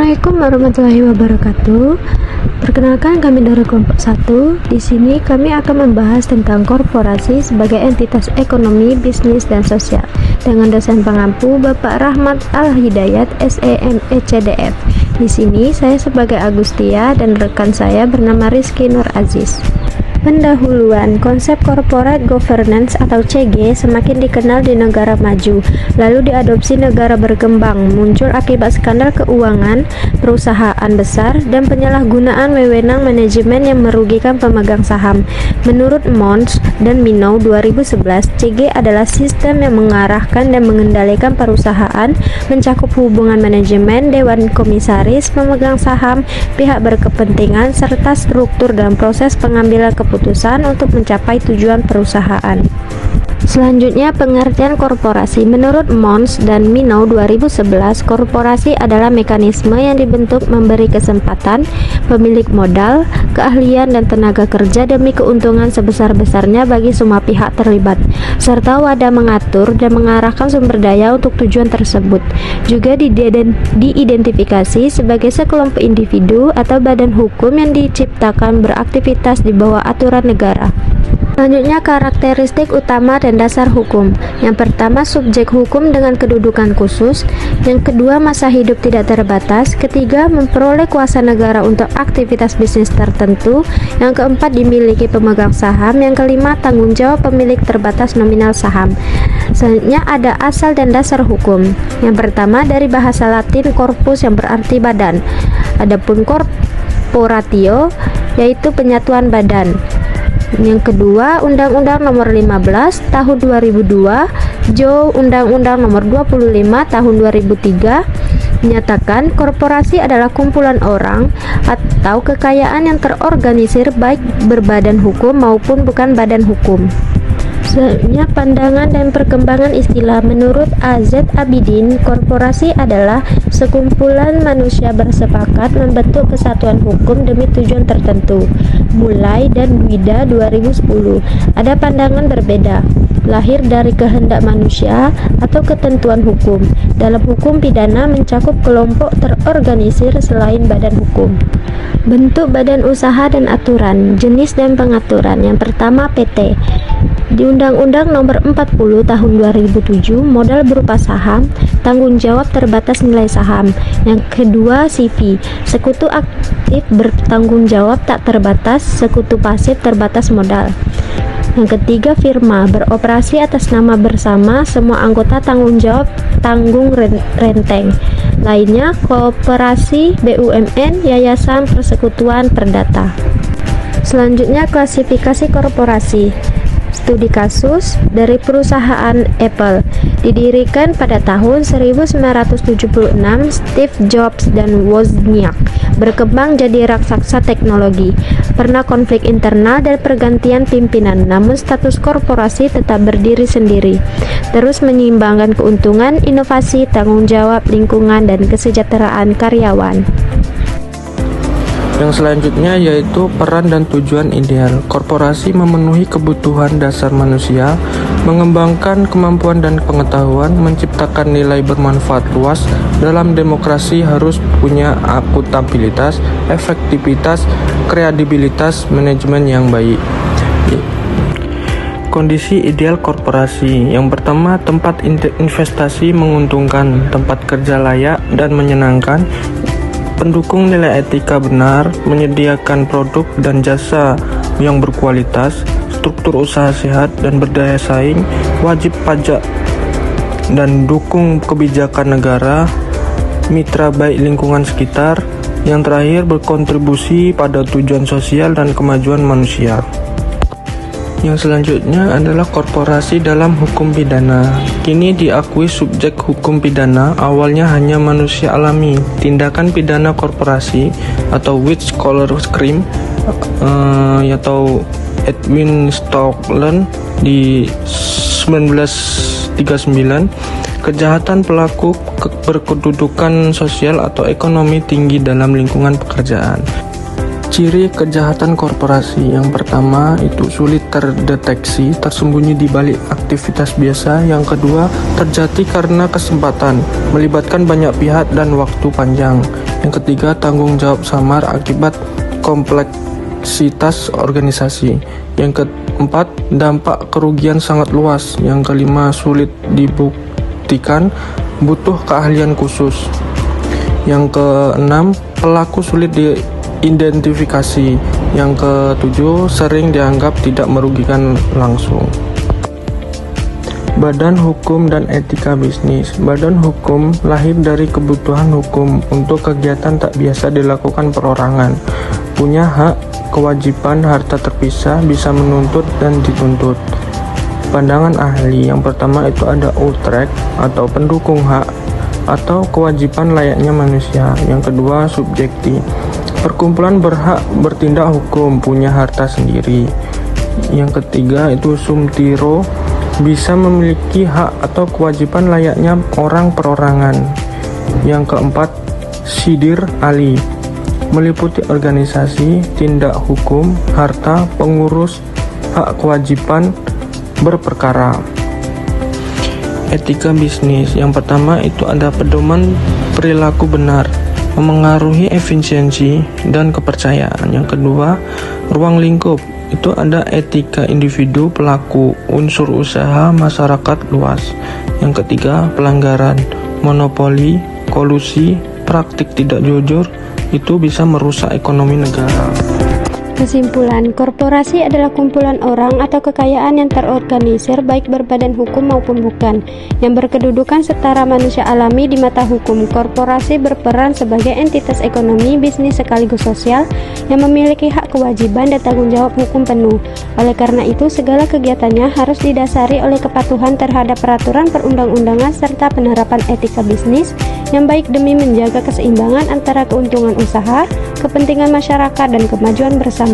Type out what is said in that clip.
Assalamualaikum warahmatullahi wabarakatuh. Perkenalkan, kami dari kelompok 1. Di sini kami akan membahas tentang korporasi sebagai entitas ekonomi, bisnis, dan sosial dengan dosen pengampu Bapak Rahmat Al-Hidayat, SEMECDF. Di sini saya sebagai Agustia dan rekan saya bernama Rizky Nur Aziz. Pendahuluan, konsep corporate governance atau CG semakin dikenal di negara maju, lalu diadopsi negara berkembang, muncul akibat skandal keuangan, perusahaan besar, dan penyalahgunaan wewenang manajemen yang merugikan pemegang saham. Menurut Mons dan Minow 2011, CG adalah sistem yang mengarahkan dan mengendalikan perusahaan, mencakup hubungan manajemen, dewan komisaris, pemegang saham, pihak berkepentingan, serta struktur dan proses pengambilan keputusan untuk mencapai tujuan perusahaan. Selanjutnya, pengertian korporasi. Menurut Mons dan Minow 2011, korporasi adalah mekanisme yang dibentuk memberi kesempatan pemilik modal, keahlian, dan tenaga kerja demi keuntungan sebesar-besarnya bagi semua pihak terlibat, serta wadah mengatur dan mengarahkan sumber daya untuk tujuan tersebut. Juga diidentifikasi sebagai sekelompok individu atau badan hukum yang diciptakan beraktivitas di bawah aturan negara. Selanjutnya, karakteristik utama dan dasar hukum. Yang pertama, subjek hukum dengan kedudukan khusus. Yang kedua, masa hidup tidak terbatas. Ketiga, memperoleh kuasa negara untuk aktivitas bisnis tertentu. Yang keempat, dimiliki pemegang saham. Yang kelima, tanggung jawab pemilik terbatas nominal saham. Selanjutnya ada asal dan dasar hukum. Yang pertama, dari bahasa Latin corpus yang berarti badan. Adapun corporatio yaitu penyatuan badan. Yang kedua, Undang-Undang Nomor 15 Tahun 2002, Jo Undang-Undang Nomor 25 Tahun 2003 menyatakan korporasi adalah kumpulan orang atau kekayaan yang terorganisir baik berbadan hukum maupun bukan badan hukum. Selanjutnya, pandangan dan perkembangan istilah. Menurut A.Z. Abidin, korporasi adalah sekumpulan manusia bersepakat membentuk kesatuan hukum demi tujuan tertentu. Mulai dan Wida 2010. Ada pandangan berbeda, lahir dari kehendak manusia atau ketentuan hukum. Dalam hukum pidana mencakup kelompok terorganisir selain badan hukum. Bentuk badan usaha dan aturan, jenis dan pengaturan. Yang pertama, PT. Di Undang-Undang Nomor 40 Tahun 2007, modal berupa saham, tanggung jawab terbatas nilai saham. Yang kedua, CV, sekutu aktif bertanggung jawab tak terbatas, sekutu pasif terbatas modal. Yang ketiga, firma, beroperasi atas nama bersama, semua anggota tanggung jawab tanggung renteng. Lainnya, koperasi, BUMN, yayasan, persekutuan, perdata. Selanjutnya, klasifikasi korporasi. Studi kasus dari perusahaan Apple, didirikan pada tahun 1976. Steve Jobs dan Wozniak berkembang jadi raksasa teknologi. Pernah konflik internal dan pergantian pimpinan, namun status korporasi tetap berdiri sendiri, terus menyeimbangkan keuntungan, inovasi, tanggung jawab lingkungan, dan kesejahteraan karyawan. Yang selanjutnya yaitu peran dan tujuan ideal. Korporasi memenuhi kebutuhan dasar manusia, mengembangkan kemampuan dan pengetahuan, menciptakan nilai bermanfaat luas. Dalam demokrasi harus punya akuntabilitas, efektivitas, kredibilitas, manajemen yang baik. Kondisi ideal korporasi. Yang pertama, tempat investasi menguntungkan, tempat kerja layak dan menyenangkan, pendukung nilai etika benar, menyediakan produk dan jasa yang berkualitas, struktur usaha sehat dan berdaya saing, wajib pajak dan dukung kebijakan negara, mitra baik lingkungan sekitar, yang terakhir berkontribusi pada tujuan sosial dan kemajuan manusia. Yang selanjutnya adalah korporasi dalam hukum pidana. Kini diakui subjek hukum pidana awalnya hanya manusia alami. Tindakan pidana korporasi atau white collar crime atau Edwin Stockland di 1939, kejahatan pelaku berkedudukan sosial atau ekonomi tinggi dalam lingkungan pekerjaan. Ciri kejahatan korporasi yang pertama itu sulit terdeteksi, tersembunyi di balik aktivitas biasa. Yang kedua, terjadi karena kesempatan, melibatkan banyak pihak dan waktu panjang. Yang ketiga, tanggung jawab samar akibat kompleksitas organisasi. Yang keempat, dampak kerugian sangat luas. Yang kelima, sulit dibuktikan, butuh keahlian khusus. Yang keenam, pelaku sulit diidentifikasi. Yang ketujuh, sering dianggap tidak merugikan langsung. Badan Hukum dan Etika Bisnis. Badan hukum lahir dari kebutuhan hukum untuk kegiatan tak biasa dilakukan perorangan. Punya hak, kewajiban, harta terpisah, bisa menuntut dan dituntut. Pandangan ahli yang pertama itu ada outrage atau pendukung hak atau kewajiban layaknya manusia. Yang kedua, subjektif. Perkumpulan berhak bertindak hukum, punya harta sendiri. Yang ketiga itu sumtiro, bisa memiliki hak atau kewajiban layaknya orang perorangan. Yang keempat, sidir ali, meliputi organisasi, tindak hukum, harta, pengurus, hak kewajiban berperkara. Etika bisnis yang pertama itu ada pedoman perilaku benar, memengaruhi efisiensi dan kepercayaan. Yang kedua, ruang lingkup itu ada etika individu, pelaku, unsur usaha, masyarakat luas. Yang ketiga, pelanggaran, monopoli, kolusi, praktik tidak jujur, itu bisa merusak ekonomi negara. Kesimpulan, korporasi adalah kumpulan orang atau kekayaan yang terorganisir baik berbadan hukum maupun bukan, yang berkedudukan setara manusia alami di mata hukum. Korporasi berperan sebagai entitas ekonomi, bisnis sekaligus sosial yang memiliki hak kewajiban dan tanggung jawab hukum penuh. Oleh karena itu, segala kegiatannya harus didasari oleh kepatuhan terhadap peraturan perundang-undangan serta penerapan etika bisnis yang baik demi menjaga keseimbangan antara keuntungan usaha, kepentingan masyarakat, dan kemajuan bersama.